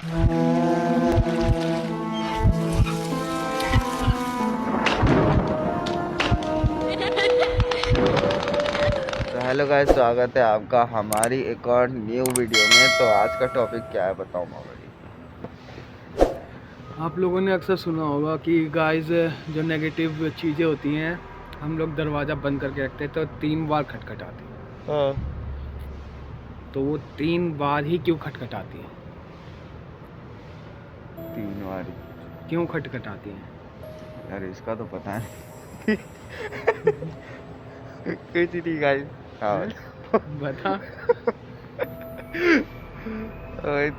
Hello guys, स्वागत है आपका हमारी एक और न्यू वीडियो में। तो आज का टॉपिक क्या है बताओ मामा जी। आप लोगों ने अक्सर सुना होगा कि गाइस जो नेगेटिव चीज़ें होती हैं हम लोग दरवाज़ा बंद करके रखते हैं तो 3 बार खटखटाती है। हाँ। तो वो 3 बार ही क्यों खटखटाती है? 3 बार क्यों खटखटाती है? यार इसका तो पता है। कुछ नहीं गाइस। हाँ बता।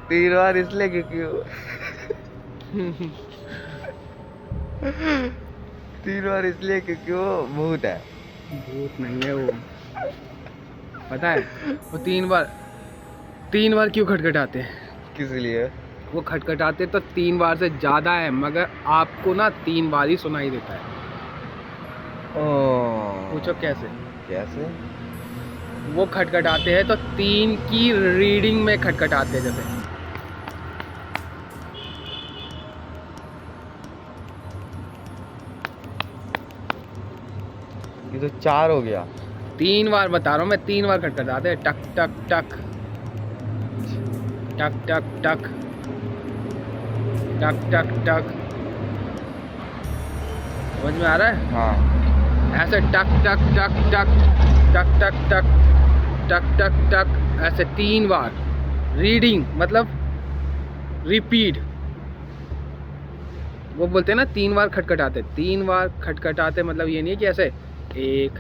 3 बार इसलिए क्योंकि 3 बार इसलिए क्योंकि वो भूत है। भूत नहीं है वो, पता है वो 3 बार क्यों खटखटाते हैं? किस लिए? वो खटखटाते तो 3 बार से ज़्यादा है, मगर आपको ना 3 बार ही सुनाई देता है। पूछो कैसे? कैसे? वो खटखटाते हैं तो 3 की रीडिंग में खटखटाते हैं। जैसे ये तो 4 हो गया। 3 बार बता रहा हूँ मैं, 3 बार खटखटाते हैं। टक टक टक टक टक टक टक टक टक। समझ में आ रहा है? हाँ। ऐसे टक टक टक टक टक टक टक टक टक टक, ऐसे 3 बार रीडिंग मतलब रिपीट। वो बोलते हैं ना 3 बार खटखटाते। 3 बार खटखटाते मतलब ये नहीं है कि ऐसे 1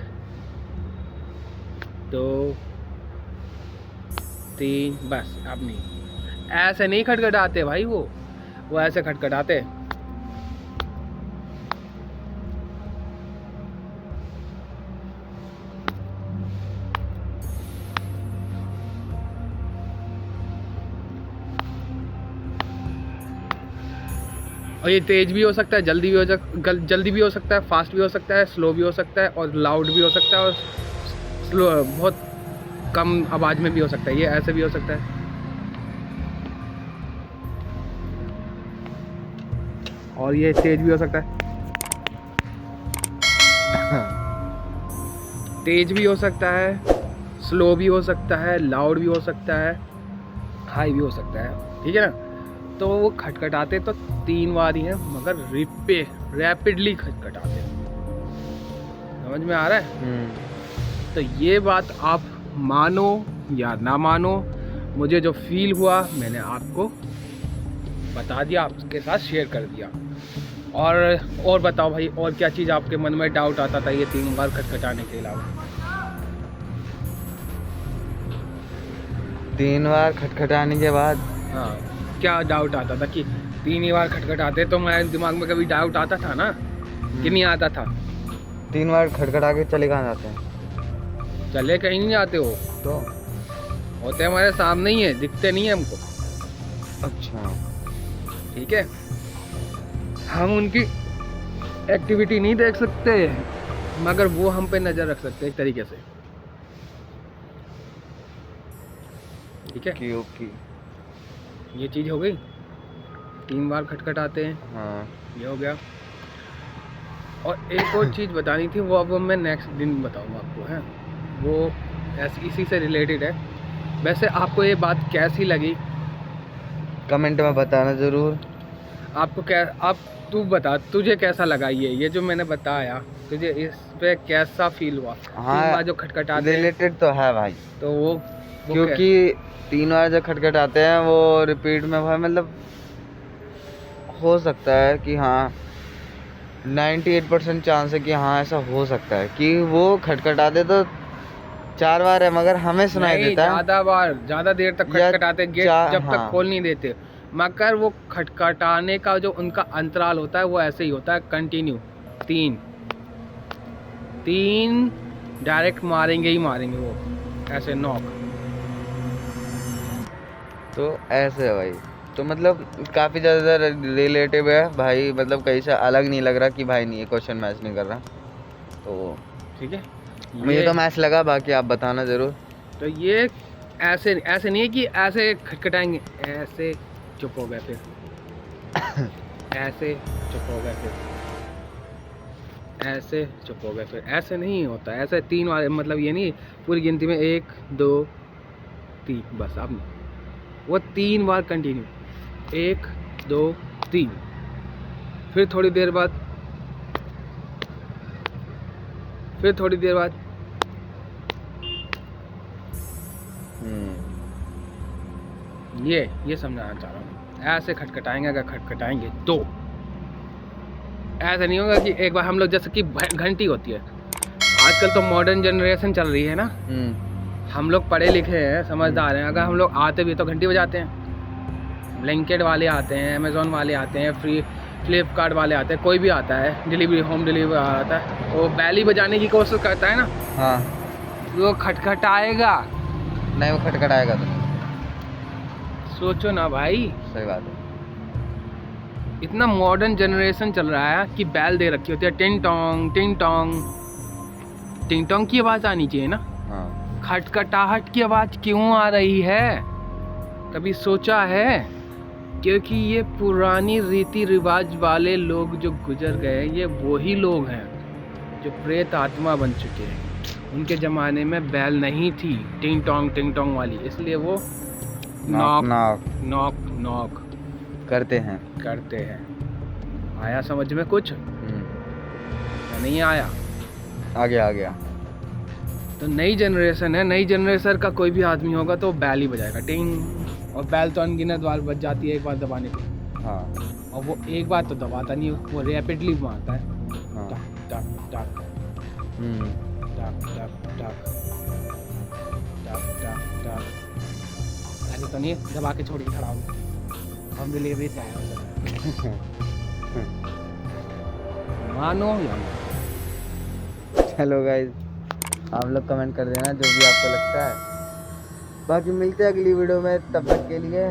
2 3 बस। अब नहीं, ऐसे नहीं खटखटाते भाई। वो ऐसे खटखटाते। और ये तेज भी हो सकता है, जल्दी भी हो सकता है, फास्ट भी हो सकता है, स्लो भी हो सकता है, और लाउड भी हो सकता है, और स्लो बहुत कम आवाज़ में भी हो सकता है। ये ऐसे भी हो सकता है। और ये तेज भी हो सकता है, तेज भी हो सकता है, स्लो भी हो सकता है, लाउड भी हो सकता है, हाई भी हो सकता है। ठीक है ना? तो वो खटखटाते तो 3 बार ही हैं, मगर रैपिडली खटखटाते हैं। समझ में आ रहा है? तो ये बात आप मानो या ना मानो, मुझे जो फील हुआ मैंने आपको बता दिया, आपके साथ शेयर कर दिया। और बताओ भाई, और क्या चीज़ आपके मन में डाउट आता था ये 3 बार खटखटाने के अलावा? 3 बार खटखटाने के बाद हाँ, क्या डाउट आता था कि 3 ही बार खटखटाते? तो मेरे दिमाग में कभी डाउट आता था ना कि नहीं आता था? 3 बार खटखटा के चले कहाँ जाते हैं? चले कहीं नहीं जाते हो, तो होते हमारे सामने ही है, दिखते नहीं है हमको। अच्छा। ठीक है, हम उनकी एक्टिविटी नहीं देख सकते, मगर वो हम पे नज़र रख सकते हैं एक तरीके से। ठीक है, क्योंकि ये चीज़ हो गई। 3 बार खटखटाते हैं, हाँ। ये हो गया। और एक और चीज़ बतानी थी, वो अब मैं नेक्स्ट दिन बताऊंगा आपको, है वो इसी से रिलेटेड है। वैसे आपको ये बात कैसी लगी? कमेंट में बताना ज़रूर। आपको क्या, आप तू बता, तुझे कैसा लगा ये जो मैंने बताया? तुझे इस पे कैसा फील हुआ? 3 बार जो खटखटाते हैं, रिलेटेड तो है भाई। तो वो क्योंकि 3 बार जो खटखटाते हैं वो रिपीट में भाई, मतलब हो सकता है कि हाँ 98% चांस है कि हाँ ऐसा हो सकता है कि वो खटखटाते तो 4 बार है, मगर हमें सुनाई देता है ज़्यादा बार, ज़्यादा देर तक खटखटाते, गेट जब तक खोल नहीं देते। मगर वो खटखटाने का जो उनका अंतराल होता है वो ऐसे ही होता है, कंटिन्यू। 3 डायरेक्ट मारेंगे ही मारेंगे वो, ऐसे नॉक। तो ऐसे है भाई। तो मतलब काफ़ी ज़्यादा रिलेटिव है भाई, मतलब कहीं से अलग नहीं लग रहा कि भाई नहीं ये क्वेश्चन मैच नहीं कर रहा। तो ठीक है, मुझे तो मैच लगा, बाकी आप बताना ज़रूर। तो ये ऐसे नहीं है कि ऐसे खटखटाएंगे, ऐसे चुप हो गए फिर ऐसे चुप हो गए फिर ऐसे चुप हो गए फिर। ऐसे नहीं होता, ऐसे 3 बार, मतलब ये नहीं पूरी गिनती में 1 2 3 बस। अब नहीं, वो 3 बार कंटिन्यू, 1 2 3। फिर थोड़ी देर बाद, फिर थोड़ी देर बाद ये समझाना चाह रहा हूँ। ऐसे खटखटाएंगे, अगर खटखटाएंगे तो ऐसा नहीं होगा कि एक बार हम लोग, जैसे कि घंटी होती है, आजकल तो मॉडर्न जनरेशन चल रही है ना, हम लोग पढ़े लिखे हैं, समझदार हैं, अगर हम लोग आते भी तो घंटी बजाते हैं। ब्लैंकेट वाले आते हैं, अमेज़ॉन वाले आते हैं, फ्लिपकार्ट वाले आते हैं, कोई भी आता है डिलीवरी, होम डिलीवरी आता है, वो बैल ही बजाने की कोशिश करता है ना। हाँ, वो खटखटाएगा नहीं वो खटखटाएगा तो। सोचो ना भाई, सही बात है। इतना मॉडर्न जनरेशन चल रहा है कि बैल दे रखी होती है, टिंग टोंग टिंग टोंग। टिंग टोंग की आवाज़ आनी चाहिए ना, हाँ, खटखटाहट की आवाज़ क्यों आ रही है? कभी सोचा है? क्योंकि ये पुरानी रीति रिवाज वाले लोग जो गुजर गए, ये वही लोग हैं जो प्रेत आत्मा बन चुके हैं। उनके ज़माने में बैल नहीं थी टिंग टोंग वाली, इसलिए वो knock knock knock knock knock करते हैं। आया समझ में कुछ? या नहीं आया? आ गया। तो नई जनरेशन है, नई जनरेशन का कोई भी आदमी होगा तो बैल ही बजाएगा टिंग, और बैल तो अनगिनत बार बज जाती है एक बार दबाने पे। हाँ, और वो एक बार तो दबाता नहीं, वो रैपिडली मारता है। हाँ। टक टक टक टक टक टक टक टक टक। ऐसे तो नहीं दबा के छोड़ के खड़ा हो, हम डिलीवरी से आए हो। मानो या ना। चलो गाइस, आप लोग कमेंट कर देना जो भी आपको लगता है। बाकी मिलते हैं अगली वीडियो में, तब तक के लिए